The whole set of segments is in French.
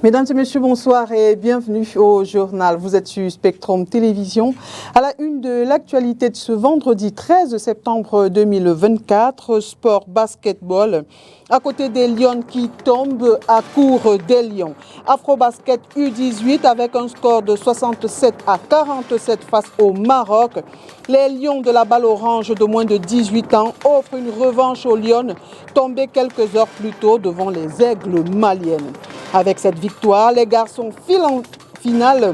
Mesdames et messieurs, bonsoir et bienvenue au journal. Vous êtes sur Spectrum Télévision. À la une de l'actualité de ce vendredi 13 septembre 2024, sport basketball. À côté des Lions qui tombent à court des Lions. Afrobasket U18 avec un score de 67-47 face au Maroc. Les Lions de la balle orange de moins de 18 ans offrent une revanche aux Lions tombés quelques heures plus tôt devant les Aigles maliennes. Avec cette victoire, les garçons filent en finale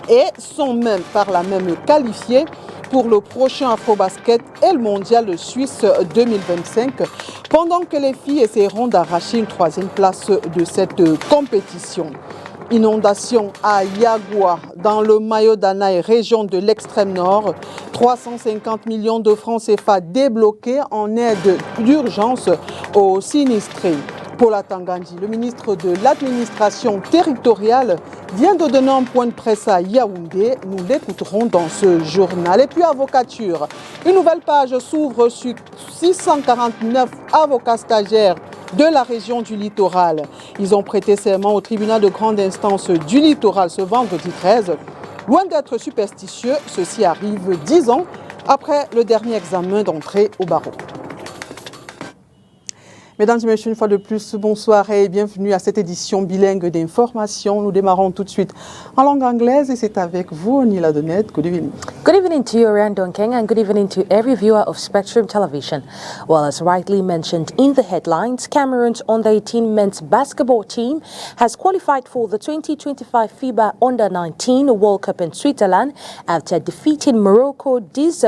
et sont même par là même qualifiés pour le prochain Afrobasket et le mondial Suisse 2025, pendant que les filles essaieront d'arracher une troisième place de cette compétition. Inondation à Yagua, dans le Mayo-Danaï, région de l'extrême nord. 350 millions de francs CFA débloqués en aide d'urgence aux sinistrés. Paula Tangandji, le ministre de l'administration territoriale, vient de donner un point de presse à Yaoundé. Nous l'écouterons dans ce journal. Et puis avocature. Une nouvelle page s'ouvre sur 649 avocats stagiaires de la région du littoral. Ils ont prêté serment au tribunal de grande instance du littoral ce vendredi 13. Loin d'être superstitieux, ceci arrive 10 ans après le dernier examen d'entrée au barreau. Mesdames et messieurs, une fois de plus, bonsoir et bienvenue à cette édition bilingue d'information. Nous démarrons tout de suite en langue anglaise et c'est avec vous, Nila Donette. Good evening. Good evening to you, Oriane Donkeng, and good evening to every viewer of Spectrum Television. Well, as rightly mentioned in the headlines, Cameroon's under-18 men's basketball team has qualified for the 2025 FIBA Under-19 World Cup in Switzerland after defeating Morocco this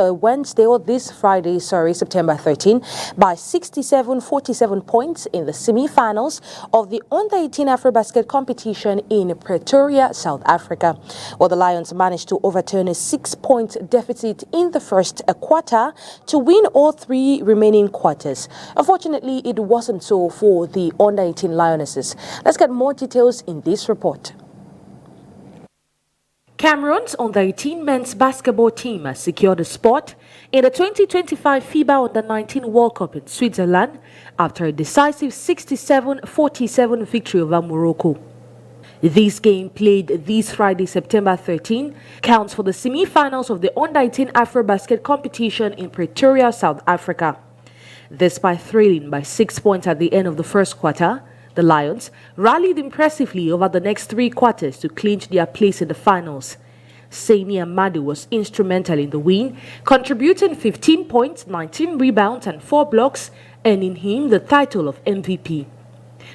Friday, September 13, by 67-47 points in the semi-finals of the Under-18 Afrobasket competition in Pretoria, South Africa. Well, the Lions managed to overturn a 6-point deficit in the first quarter to win all three remaining quarters. Unfortunately, it wasn't so for the Under-18 Lionesses. Let's get more details in this report. Cameroon's Under-18 men's basketball team has secured a spot in the 2025 FIBA Under-19 World Cup in Switzerland after a decisive 67-47 victory over Morocco. This game, played this Friday, September 13, counts for the semi-finals of the Under-18 Afrobasket competition in Pretoria, South Africa. Despite trailing by 6 points at the end of the first quarter, the Lions rallied impressively over the next three quarters to clinch their place in the finals. Saini Amadu was instrumental in the win, contributing 15 points, 19 rebounds and 4 blocks, earning him the title of MVP.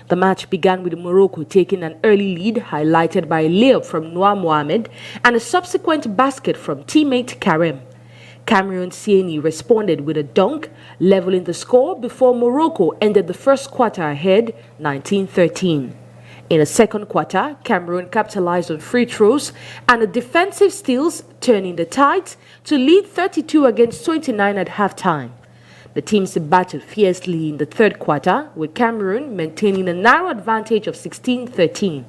The match began with Morocco taking an early lead, highlighted by a layup from Noah Mohamed and a subsequent basket from teammate Karem. Cameroon Sieni responded with a dunk, leveling the score before Morocco ended the first quarter ahead, 19-13. In the second quarter, Cameroon capitalized on free throws and a defensive steals, turning the Tides to lead 32-29 at halftime. The teams battled fiercely in the third quarter, with Cameroon maintaining a narrow advantage of 16-13.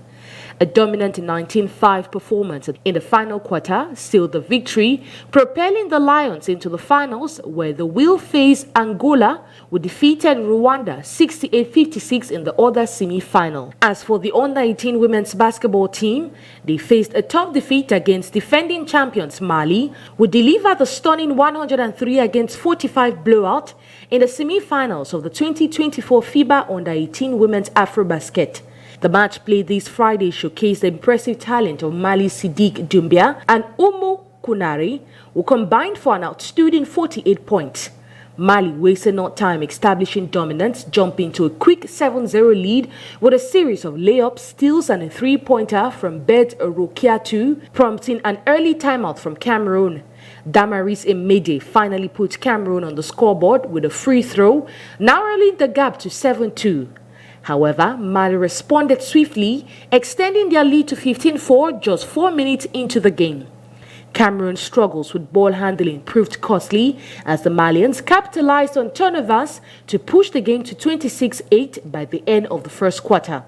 A dominant 19-5 performance in the final quarter sealed the victory, propelling the Lions into the finals, where they will face Angola, who defeated Rwanda 68-56 in the other semi-final. As for the Under-18 women's basketball team, they faced a tough defeat against defending champions Mali, who delivered the stunning 103-45 blowout in the semi-finals of the 2024 FIBA Under-18 Women's Afrobasket. The match played this Friday showcased the impressive talent of Mali Sidik Doumbia and Umu Kunari, who combined for an outstanding 48 points. Mali wasted no time establishing dominance, jumping to a quick 7-0 lead with a series of layups, steals and a three-pointer from Bet Rokiatu, prompting an early timeout from Cameroon. Damaris Emede finally put Cameroon on the scoreboard with a free throw, narrowing the gap to 7-2. However, Mali responded swiftly, extending their lead to 15-4 just 4 minutes into the game. Cameroon's struggles with ball handling proved costly as the Malians capitalized on turnovers to push the game to 26-8 by the end of the first quarter.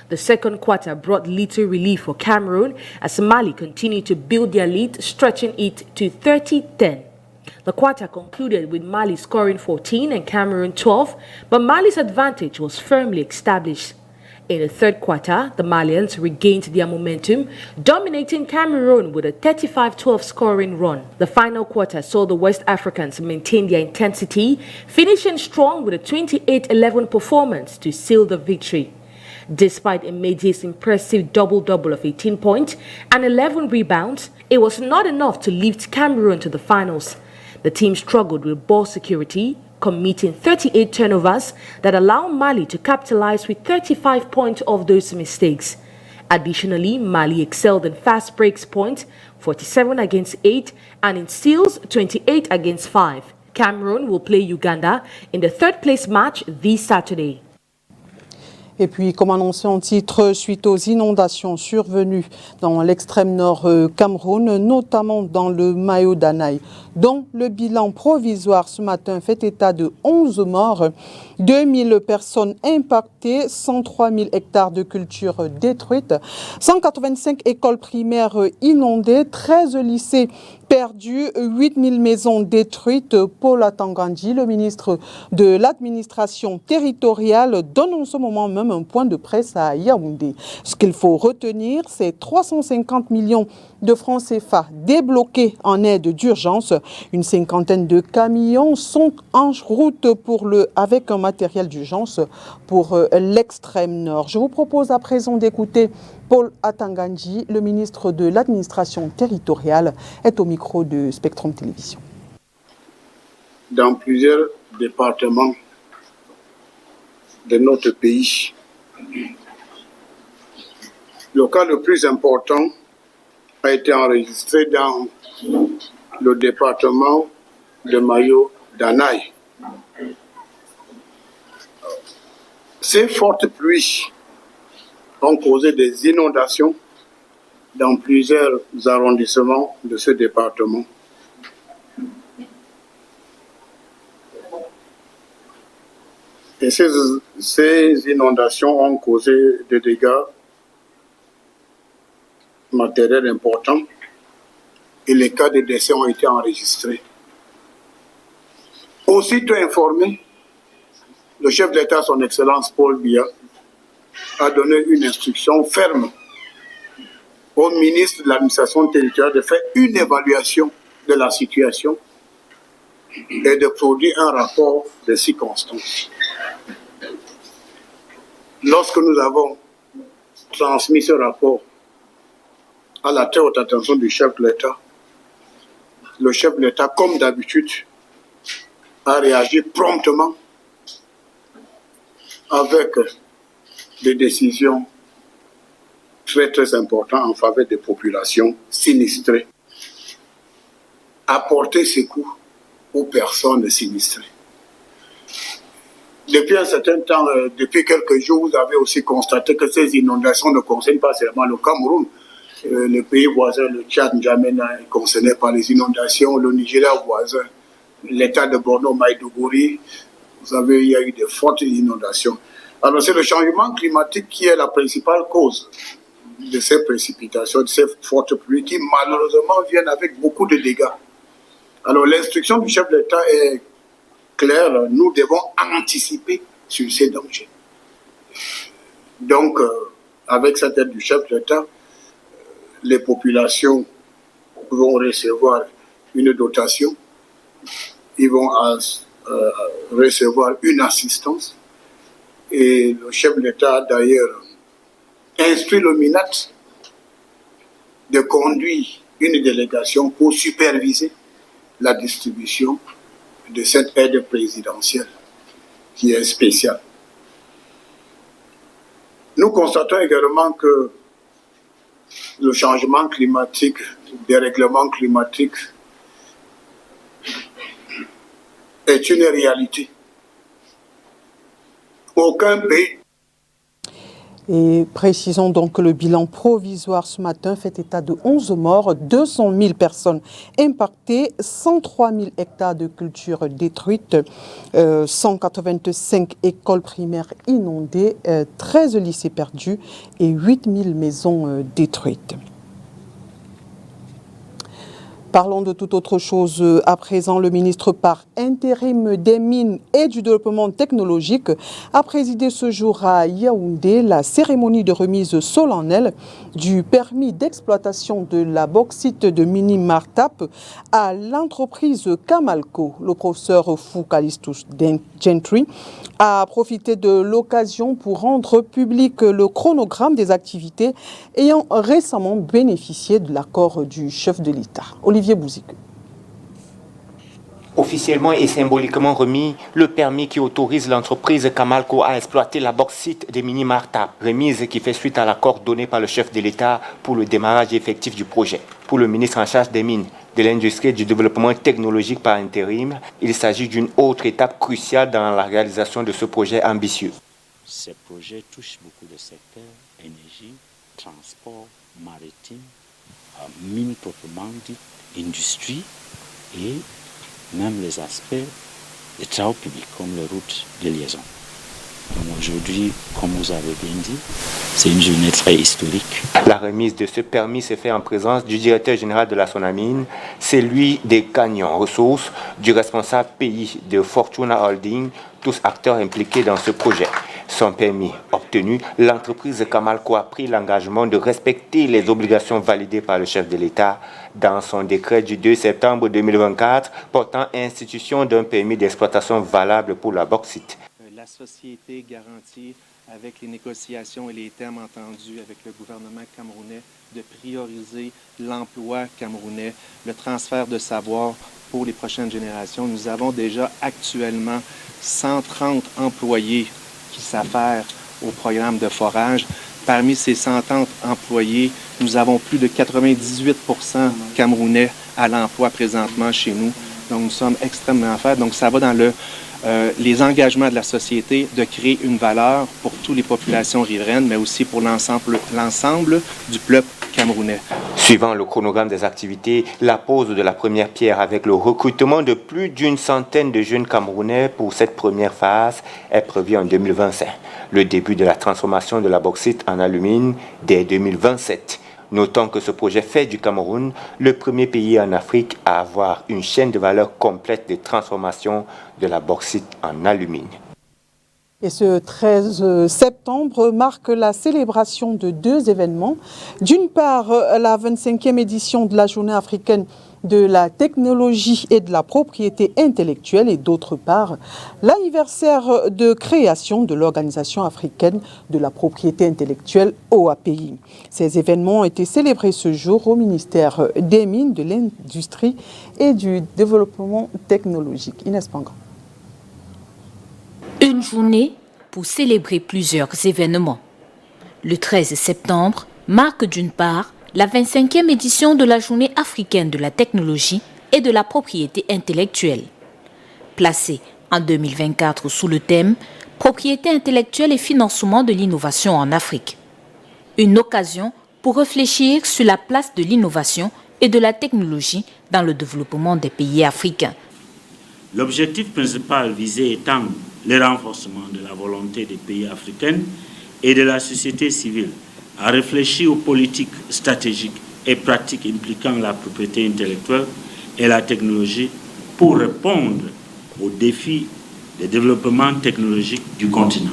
The second quarter brought little relief for Cameroon as Mali continued to build their lead, stretching it to 30-10. The quarter concluded with Mali scoring 14 and Cameroon 12, but Mali's advantage was firmly established. In the third quarter, the Malians regained their momentum, dominating Cameroon with a 35-12 scoring run. The final quarter saw the West Africans maintain their intensity, finishing strong with a 28-11 performance to seal the victory. Despite Emeje's impressive double-double of 18 points and 11 rebounds, it was not enough to lift Cameroon to the finals. The team struggled with ball security, committing 38 turnovers that allow Mali to capitalize with 35 points of those mistakes. Additionally, Mali excelled in fast breaks points, 47 against 8, and in steals, 28 against 5. Cameroon will play Uganda in the third-place match this Saturday. Et puis, comme annoncé en titre, suite aux inondations survenues dans l'extrême nord Cameroun, notamment dans le Mayo d'Anaï, dont le bilan provisoire ce matin fait état de 11 morts, 2000 personnes impactées, 103 000 hectares de cultures détruites, 185 écoles primaires inondées, 13 lycées perdus, 8000 maisons détruites. Paul Atangandji, le ministre de l'administration territoriale, donne en ce moment même un point de presse à Yaoundé. Ce qu'il faut retenir, c'est 350 millions de francs CFA débloqués en aide d'urgence. Une cinquantaine de camions sont en route avec un matériel d'urgence pour l'extrême nord. Je vous propose à présent d'écouter Paul Atangandji, le ministre de l'administration territoriale, est au micro de Spectrum Télévision. Dans plusieurs départements de notre pays, le cas le plus important a été enregistré dans le département de Mayo d'Anaï. Ces fortes pluies ont causé des inondations dans plusieurs arrondissements de ce département. Et ces inondations ont causé des dégâts matériels importants et les cas de décès ont été enregistrés. Aussitôt informé, le chef d'État, son Excellence Paul Biya, a donné une instruction ferme au ministre de l'administration territoriale de faire une évaluation de la situation et de produire un rapport de circonstances. Lorsque nous avons transmis ce rapport à la très haute attention du chef de l'État, le chef de l'État, comme d'habitude, a réagi promptement avec des décisions très très importantes en faveur des populations sinistrées. Apporter secours aux personnes sinistrées. Depuis un certain temps, depuis quelques jours, vous avez aussi constaté que ces inondations ne concernent pas seulement le Cameroun. Le pays voisin, le Tchad, N'Djamena, est concerné par les inondations. Le Nigeria voisin, l'état de Borno, Maïdougouri, vous savez, il y a eu de fortes inondations. Alors c'est le changement climatique qui est la principale cause de ces précipitations, de ces fortes pluies qui malheureusement viennent avec beaucoup de dégâts. Alors l'instruction du chef d'État est claire, nous devons anticiper sur ces dangers. Donc, avec cette aide du chef d'État, les populations vont recevoir une dotation, ils vont recevoir une assistance. Et le chef de l'État a d'ailleurs instruit le MINAT de conduire une délégation pour superviser la distribution de cette aide présidentielle qui est spéciale. Nous constatons également que le changement climatique, le dérèglement climatique est une réalité. Aucun pays. Et précisons donc que le bilan provisoire ce matin fait état de 11 morts, 200 000 personnes impactées, 103 000 hectares de cultures détruites, 185 écoles primaires inondées, 13 lycées perdus et 8 000 maisons détruites. Parlons de toute autre chose à présent. Le ministre par intérim des Mines et du Développement technologique a présidé ce jour à Yaoundé la cérémonie de remise solennelle du permis d'exploitation de la bauxite de Mini Martap à l'entreprise Camalco. Le professeur Foucalistus Gentry a profité de l'occasion pour rendre public le chronogramme des activités ayant récemment bénéficié de l'accord du chef de l'État. Olivier Bouzik. Officiellement et symboliquement remis, le permis qui autorise l'entreprise Camalco à exploiter la bauxite des Mini Martap, remise qui fait suite à l'accord donné par le chef de l'État pour le démarrage effectif du projet. Pour le ministre en charge des Mines, de l'Industrie et du Développement technologique par intérim, il s'agit d'une autre étape cruciale dans la réalisation de ce projet ambitieux. Ces projets touchent beaucoup de secteurs, énergie, transport, maritime, mines proprement dites, industrie et même les aspects des travaux publics comme les routes de liaison. Donc aujourd'hui, comme vous avez bien dit, c'est une journée très historique. La remise de ce permis s'est faite en présence du directeur général de la Sonamine, celui des Canyon Ressources, du responsable pays de Fortuna Holding, tous acteurs impliqués dans ce projet. Son permis obtenu, l'entreprise Camalco a pris l'engagement de respecter les obligations validées par le chef de l'État dans son décret du 2 septembre 2024 portant institution d'un permis d'exploitation valable pour la bauxite. La société garantit, avec les négociations et les termes entendus avec le gouvernement camerounais, de prioriser l'emploi camerounais, le transfert de savoir pour les prochaines générations. Nous avons déjà actuellement 130 employés qui s'affairent au programme de forage. Parmi ces 130 employés, nous avons plus de 98% camerounais à l'emploi présentement chez nous. Donc nous sommes extrêmement fiers. Donc ça va dans les engagements de la société de créer une valeur pour toutes les populations riveraines, mais aussi pour l'ensemble du peuple camerounais. Suivant le chronogramme des activités, la pose de la première pierre avec le recrutement de plus d'une centaine de jeunes Camerounais pour cette première phase est prévue en 2025. Le début de la transformation de la bauxite en alumine dès 2027. Notons que ce projet fait du Cameroun le premier pays en Afrique à avoir une chaîne de valeur complète de transformation de la bauxite en alumine. Et ce 13 septembre marque la célébration de deux événements. D'une part, la 25e édition de la Journée africaine de la technologie et de la propriété intellectuelle et d'autre part, l'anniversaire de création de l'Organisation africaine de la propriété intellectuelle OAPI. Ces événements ont été célébrés ce jour au ministère des Mines, de l'Industrie et du Développement technologique. Inès Pangan. Une journée pour célébrer plusieurs événements. Le 13 septembre marque d'une part la 25e édition de la Journée africaine de la technologie et de la propriété intellectuelle. Placée en 2024 sous le thème « Propriété intellectuelle et financement de l'innovation en Afrique ». Une occasion pour réfléchir sur la place de l'innovation et de la technologie dans le développement des pays africains. L'objectif principal visé étant le renforcement de la volonté des pays africains et de la société civile à réfléchir aux politiques stratégiques et pratiques impliquant la propriété intellectuelle et la technologie pour répondre aux défis de développement technologique du continent.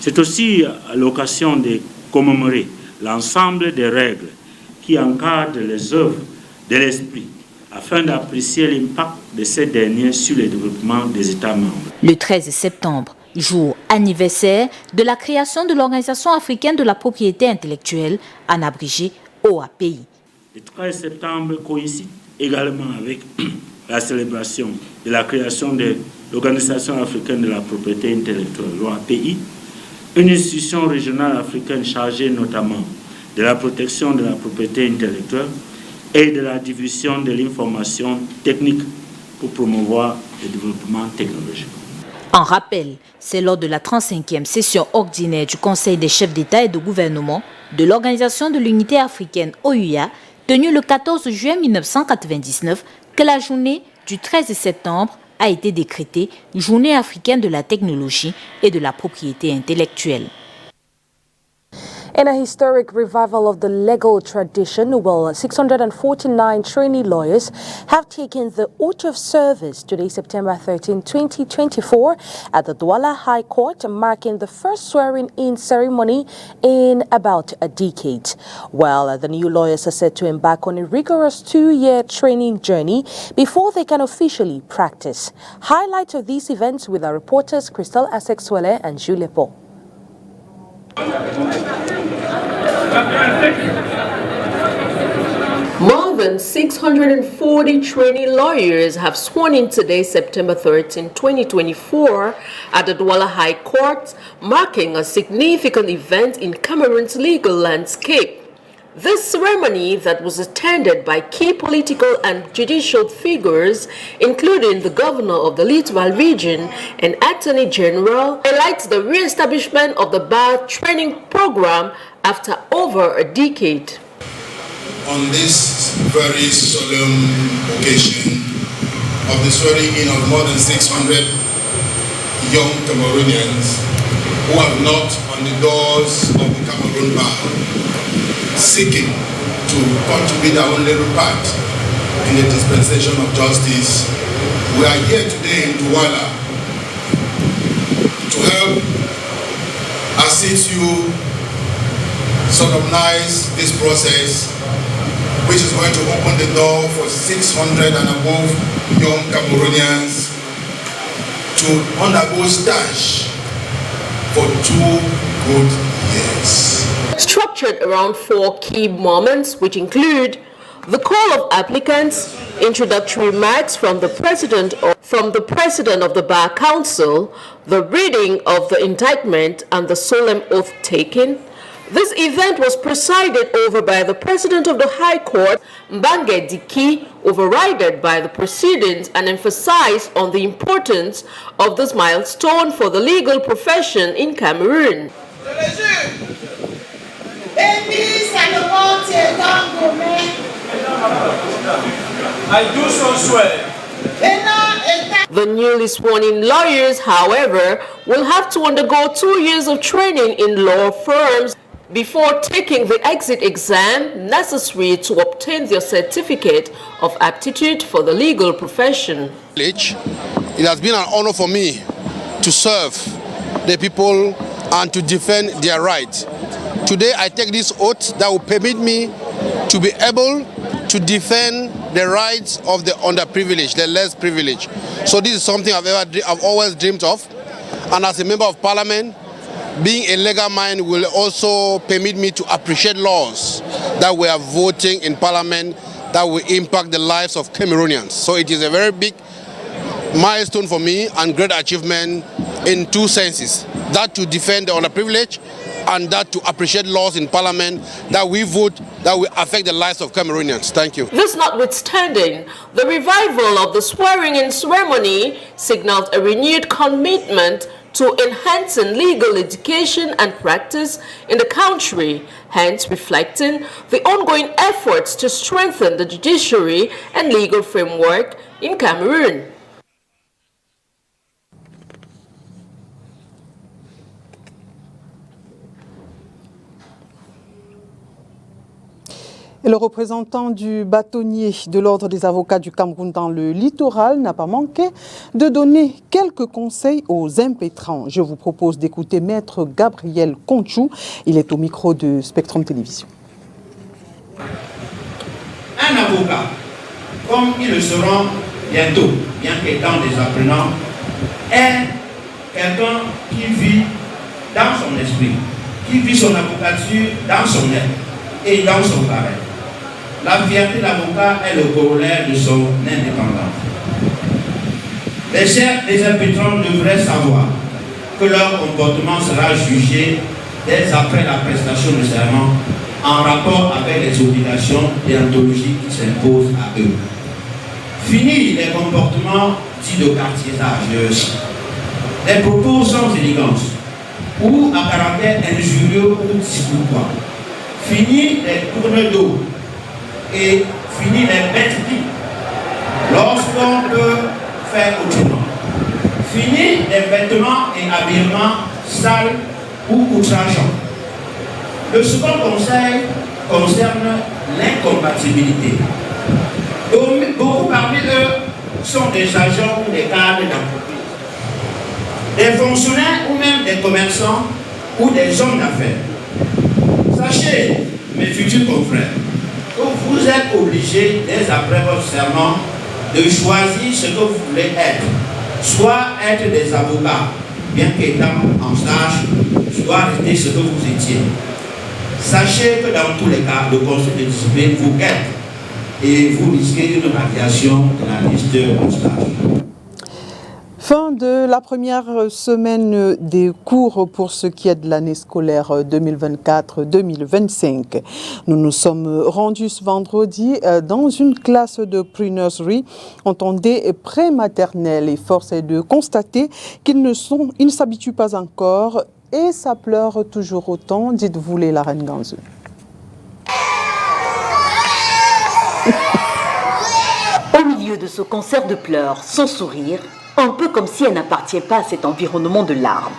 C'est aussi l'occasion de commémorer l'ensemble des règles qui encadrent les œuvres de l'esprit afin d'apprécier l'impact de ces derniers sur le développement des États membres. Le 13 septembre, jour anniversaire de la création de l'Organisation africaine de la propriété intellectuelle, en abrégé OAPI. Le 13 septembre coïncide également avec la célébration de la création de l'Organisation africaine de la propriété intellectuelle, l'OAPI, une institution régionale africaine chargée notamment de la protection de la propriété intellectuelle et de la diffusion de l'information technique pour promouvoir le développement technologique. En rappel, c'est lors de la 35e session ordinaire du Conseil des chefs d'État et de gouvernement de l'Organisation de l'Unité africaine OUA, tenue le 14 juin 1999, que la journée du 13 septembre a été décrétée Journée africaine de la technologie et de la propriété intellectuelle. In a historic revival of the legal tradition, well, 649 trainee lawyers have taken the oath of service today, September 13, 2024, at the Douala High Court, marking the first swearing-in ceremony in about a decade. Well, the new lawyers are set to embark on a rigorous 2-year training journey before they can officially practice. Highlights of these events with our reporters Crystal Asexwele and Julie Paul. More than 640 trainee lawyers have sworn in today, September 13, 2024, at the Douala High Court, marking a significant event in Cameroon's legal landscape. This ceremony, that was attended by key political and judicial figures, including the governor of the Littoral region and Attorney General, highlights the re-establishment of the bar training program after over a decade. On this very solemn occasion of the swearing-in of more than 600 young Cameroonians who have knocked on the doors of the Cameroon bar, seeking to contribute our own little part in the dispensation of justice, we are here today in Douala to help assist you solemnize this process, which is going to open the door for 600 and above young Cameroonians to undergo stage for 2 good years. Structured around 4 key moments, which include the call of applicants, introductory remarks from the president of the Bar Council, the reading of the indictment, and the solemn oath taken. This event was presided over by the President of the High Court, Mbange Diki, overridden by the proceedings, and emphasized on the importance of this milestone for the legal profession in Cameroon. I do so swear. The newly sworn-in lawyers, however, will have to undergo 2 years of training in law firms before taking the exit exam necessary to obtain their certificate of aptitude for the legal profession. It has been an honor for me to serve the people and to defend their rights. Today I take this oath that will permit me to be able to defend the rights of the underprivileged, the less privileged. So this is something I've always dreamed of, and as a member of parliament, being a legal mind will also permit me to appreciate laws that we are voting in parliament that will impact the lives of Cameroonians. So it is a very big milestone for me and great achievement in 2 senses: that to defend the underprivileged and that to appreciate laws in parliament that we vote that will affect the lives of Cameroonians. Thank you. This notwithstanding, the revival of the swearing-in ceremony signaled a renewed commitment to enhancing legal education and practice in the country, hence reflecting the ongoing efforts to strengthen the judiciary and legal framework in Cameroon. Et le représentant du bâtonnier de l'Ordre des avocats du Cameroun dans le littoral n'a pas manqué de donner quelques conseils aux impétrants. Je vous propose d'écouter Maître Gabriel Conchou. Il est au micro de Spectrum Télévision. Un avocat, comme ils le seront bientôt, bien qu'étant des apprenants, est quelqu'un qui vit dans son esprit, qui vit son avocature dans son être et dans son caractère. La fierté de l'avocat est le corollaire de son indépendance. Les chefs des impétrants devraient savoir que leur comportement sera jugé dès après la prestation de serment en rapport avec les obligations déontologiques qui s'imposent à eux. Fini les comportements dits de quartiersage, des propos sans élégance ou à caractère injurieux ou discourtois. Fini les tournées d'eau et fini les bêteries lorsqu'on peut faire autrement. Fini les vêtements et habillements sales ou outrageants. Le second conseil concerne l'incompatibilité. Beaucoup parmi eux sont des agents ou des cadres d'entreprise, des fonctionnaires ou même des commerçants ou des hommes d'affaires. Sachez, mes futurs confrères, que vous êtes obligés, dès après votre serment, de choisir ce que vous voulez être. Soit être des avocats, bien qu'étant en stage, soit rester ce que vous étiez. Sachez que dans tous les cas, le conseil de discipline vous guette et vous risquez une radiation de la liste de stage. Fin de la première semaine des cours pour ce qui est de l'année scolaire 2024-2025. Nous nous sommes rendus ce vendredi dans une classe de pre-nursery, entendez pré-maternelle, et force est de constater qu'ils ne s'habituent pas encore et ça pleure toujours autant, dites-vous les la reine Ganzou. Au milieu de ce concert de pleurs, son sourire, un peu comme si elle n'appartient pas à cet environnement de larmes.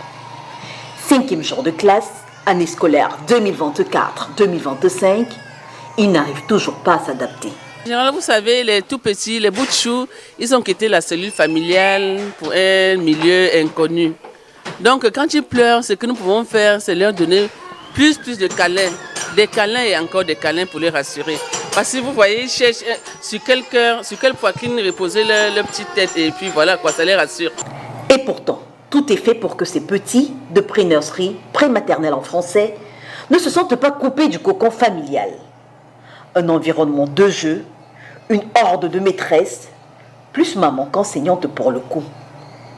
5e jour de classe, année scolaire 2024-2025, il n'arrive toujours pas à s'adapter. Généralement, vous savez, les tout petits, les bouts de chou, ils ont quitté la cellule familiale pour un milieu inconnu. Donc, quand ils pleurent, ce que nous pouvons faire, c'est leur donner plus de câlins. Des câlins et encore des câlins pour les rassurer. Parce que vous voyez, ils cherchent sur quelle poitrine reposer leur petite tête et puis voilà, quoi, ça les rassure. Et pourtant, tout est fait pour que ces petits de pré-nursery, pré-maternelle en français, ne se sentent pas coupés du cocon familial. Un environnement de jeu, une horde de maîtresses, plus maman qu'enseignante pour le coup.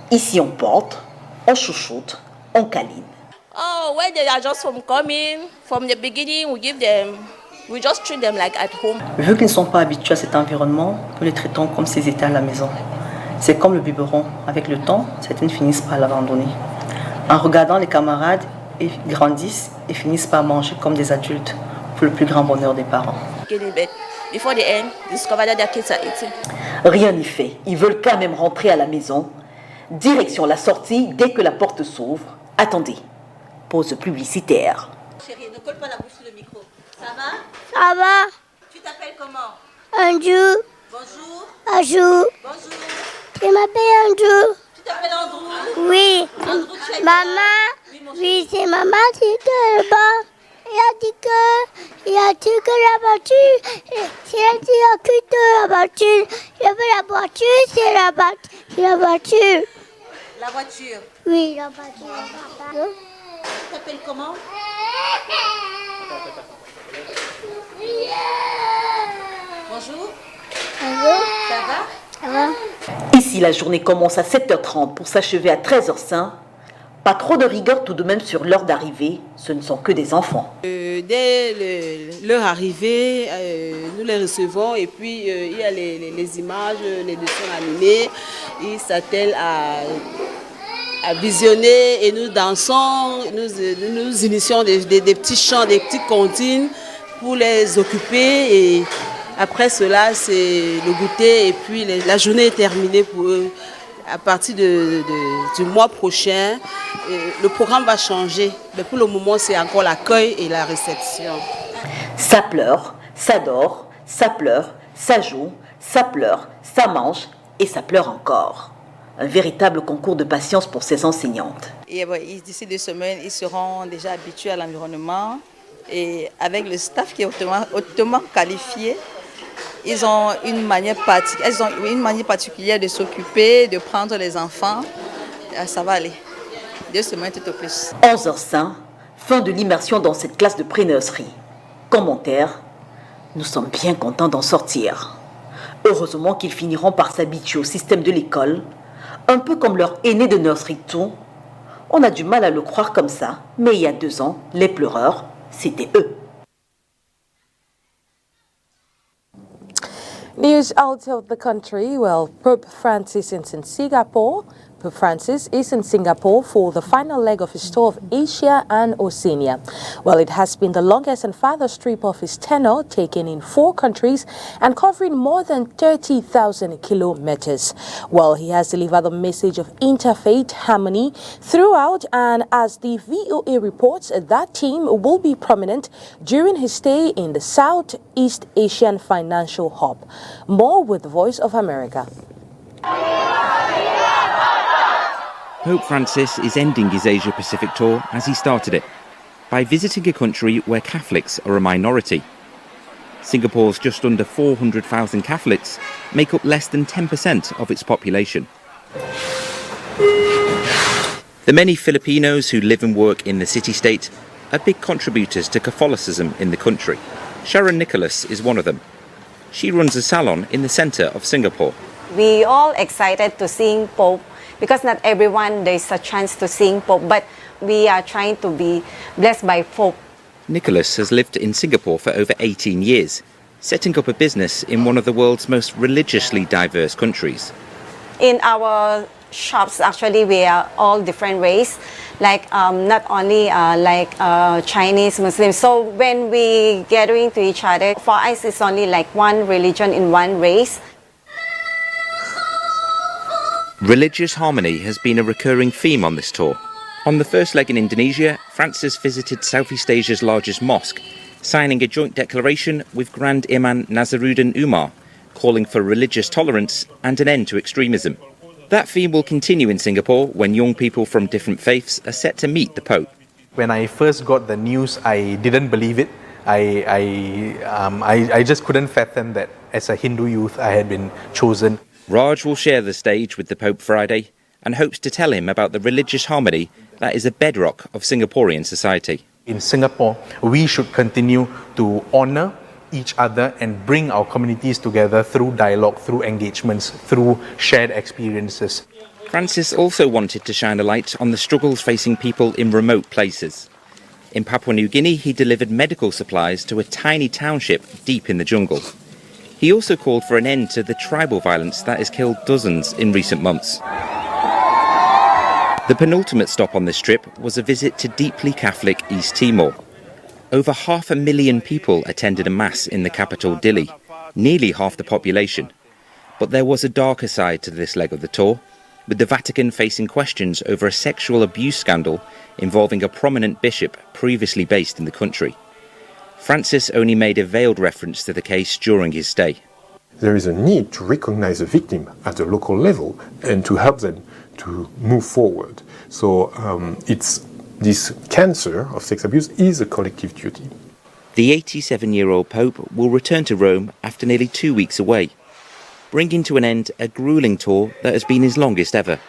Ici, on porte, on chouchoute, on câline. Oh, when they are just coming, from the beginning, we just treat them like at home. Vu qu'ils ne sont pas habitués à cet environnement, nous les traitons comme s'ils étaient à la maison. C'est comme le biberon. Avec le temps, certaines finissent par l'abandonner. En regardant les camarades, ils grandissent et finissent par manger comme des adultes, pour le plus grand bonheur des parents. Rien n'y fait. Ils veulent quand même rentrer à la maison. Direction la sortie dès que la porte s'ouvre. Attendez. Pause publicitaire. Chérie, ne colle pas la bouche sur le micro. Ça va? Ça va? Tu t'appelles comment? Andrew. Bonjour. Andrew. Bonjour. Je m'appelle Andrew. Tu t'appelles Andrew? Oui. Andrew, tu es Maman. Oui, c'est maman qui était là-bas. Il a dit que la voiture, c'est elle qui a quitté la voiture. Je veux la voiture, c'est la voiture. La voiture? Oui, la voiture. Tu t'appelles comment? Bonjour. Bonjour. Ça va? Ça va? Ici, la journée commence à 7h30 pour s'achever à 13h05. Pas trop de rigueur tout de même sur l'heure d'arrivée, ce ne sont que des enfants. Dès leur arrivée, nous les recevons et puis il y a les images, les dessins animés. Ils s'attellent à visionner et nous dansons, nous initions des petits chants, des petites comptines pour les occuper. Et après cela, c'est le goûter et puis la journée est terminée pour eux. À partir du mois prochain, le programme va changer. Mais pour le moment, c'est encore l'accueil et la réception. Ça pleure, ça dort, ça pleure, ça joue, ça pleure, ça mange et ça pleure encore. Un véritable concours de patience pour ces enseignantes. D'ici 2 semaines, ils seront déjà habitués à l'environnement et avec le staff qui est hautement qualifié. Ils ont une manière particulière de s'occuper, de prendre les enfants. Ça va aller. 2 semaines tout au plus. 11h05, fin de l'immersion dans cette classe de pré-nursery. Commentaire, nous sommes bien contents d'en sortir. Heureusement qu'ils finiront par s'habituer au système de l'école, un peu comme leur aîné de nursery tout. On a du mal à le croire comme ça, mais il y a 2 ans, les pleureurs, c'était eux. News out of the country. Well, Pope Francis is in Singapore Pope Francis is in Singapore for the final leg of his tour of Asia and Oceania. Well, it has been the longest and farthest trip of his tenure, taken in 4 countries and covering more than 30,000 kilometers. Well, he has delivered a message of interfaith harmony throughout, and as the VOA reports, that theme will be prominent during his stay in the Southeast Asian Financial Hub. More with the Voice of America. Pope Francis is ending his Asia-Pacific tour as he started it, by visiting a country where Catholics are a minority. Singapore's just under 400,000 Catholics make up less than 10% of its population. The many Filipinos who live and work in the city-state are big contributors to Catholicism in the country. Sharon Nicholas is one of them. She runs a salon in the centre of Singapore. We all excited to seeing Pope, because not everyone there's a chance to sing Pope, but we are trying to be blessed by Pope. Nicholas has lived in Singapore for over 18 years, setting up a business in one of the world's most religiously diverse countries. In our shops, actually, we are all different race, like not only Chinese, Muslims. So when we gathering to each other, for us it's only like one religion in one race. Religious harmony has been a recurring theme on this tour. On the first leg in Indonesia, Francis visited Southeast Asia's largest mosque, signing a joint declaration with Grand Imam Nazaruddin Umar, calling for religious tolerance and an end to extremism. That theme will continue in Singapore when young people from different faiths are set to meet the Pope. When I first got the news, I didn't believe it. I just couldn't fathom that as a Hindu youth I had been chosen. Raj will share the stage with the Pope Friday and hopes to tell him about the religious harmony that is a bedrock of Singaporean society. In Singapore, we should continue to honour each other and bring our communities together through dialogue, through engagements, through shared experiences. Francis also wanted to shine a light on the struggles facing people in remote places. In Papua New Guinea, he delivered medical supplies to a tiny township deep in the jungle. He also called for an end to the tribal violence that has killed dozens in recent months. The penultimate stop on this trip was a visit to deeply Catholic East Timor. Over 500,000 people attended a mass in the capital Dili, nearly half the population. But there was a darker side to this leg of the tour, with the Vatican facing questions over a sexual abuse scandal involving a prominent bishop previously based in the country. Francis only made a veiled reference to the case during his stay. There is a need to recognize the victim at the local level and to help them to move forward. So this cancer of sex abuse is a collective duty. The 87-year-old Pope will return to Rome after nearly 2 weeks away, bringing to an end a gruelling tour that has been his longest ever.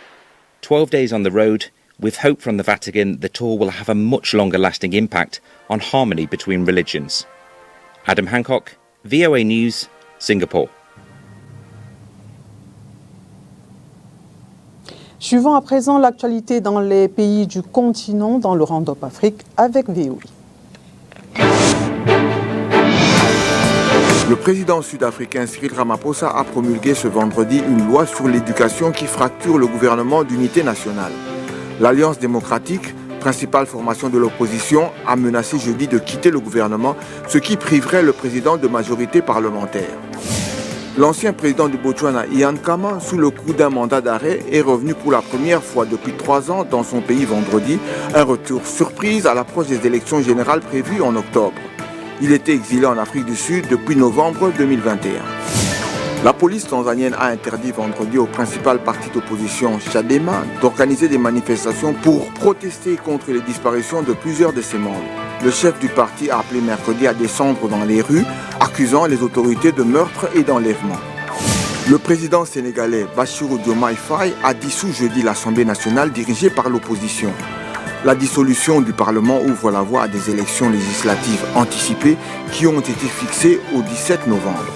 12 days on the road. With hope from the Vatican, the tour will have a much longer-lasting impact on harmony between religions. Adam Hancock, VOA News, Singapore. Suivons à présent l'actualité dans les pays du continent, dans le Round-up Afrique, avec VOA. Le président sud-africain Cyril Ramaphosa a promulgué ce vendredi une loi sur l'éducation qui fracture le gouvernement d'unité nationale. L'Alliance démocratique, principale formation de l'opposition, a menacé jeudi de quitter le gouvernement, ce qui priverait le président de majorité parlementaire. L'ancien président du Botswana, Ian Khama, sous le coup d'un mandat d'arrêt, est revenu pour la première fois depuis 3 ans dans son pays vendredi, un retour surprise à l'approche des élections générales prévues en octobre. Il était exilé en Afrique du Sud depuis novembre 2021. La police tanzanienne a interdit vendredi au principal parti d'opposition, Chadema, d'organiser des manifestations pour protester contre les disparitions de plusieurs de ses membres. Le chef du parti a appelé mercredi à descendre dans les rues, accusant les autorités de meurtre et d'enlèvement. Le président sénégalais Bassirou Diomaye Faye a dissous jeudi l'Assemblée nationale dirigée par l'opposition. La dissolution du Parlement ouvre la voie à des élections législatives anticipées qui ont été fixées au 17 novembre.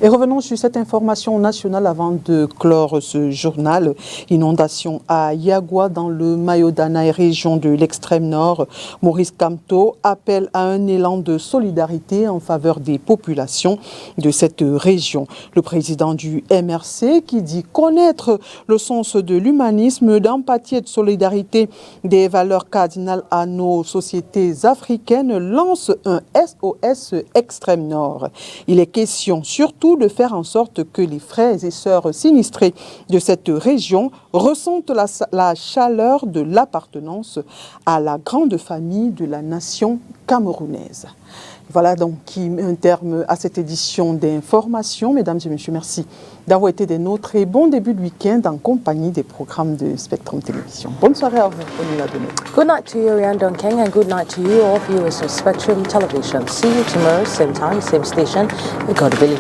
Et revenons sur cette information nationale avant de clore ce journal. Inondation à Yagua dans le Mayodana et région de l'extrême nord. Maurice Kamto appelle à un élan de solidarité en faveur des populations de cette région. Le président du MRC qui dit connaître le sens de l'humanisme, d'empathie et de solidarité, des valeurs cardinales à nos sociétés africaines, lance un SOS extrême nord. Il est question surtout de faire en sorte que les frères et sœurs sinistrés de cette région ressentent la chaleur de l'appartenance à la grande famille de la nation camerounaise. Voilà donc qui met un terme à cette édition d'information. Mesdames et messieurs, merci d'avoir été des nôtres et bon début de week-end en compagnie des programmes de Spectrum Télévision. Bonne soirée à vous, Onila Dono. Good night to you, Ryan Donkeng, and good night to you, all viewers of Spectrum Television. See you tomorrow, same time, same station. We got a billion.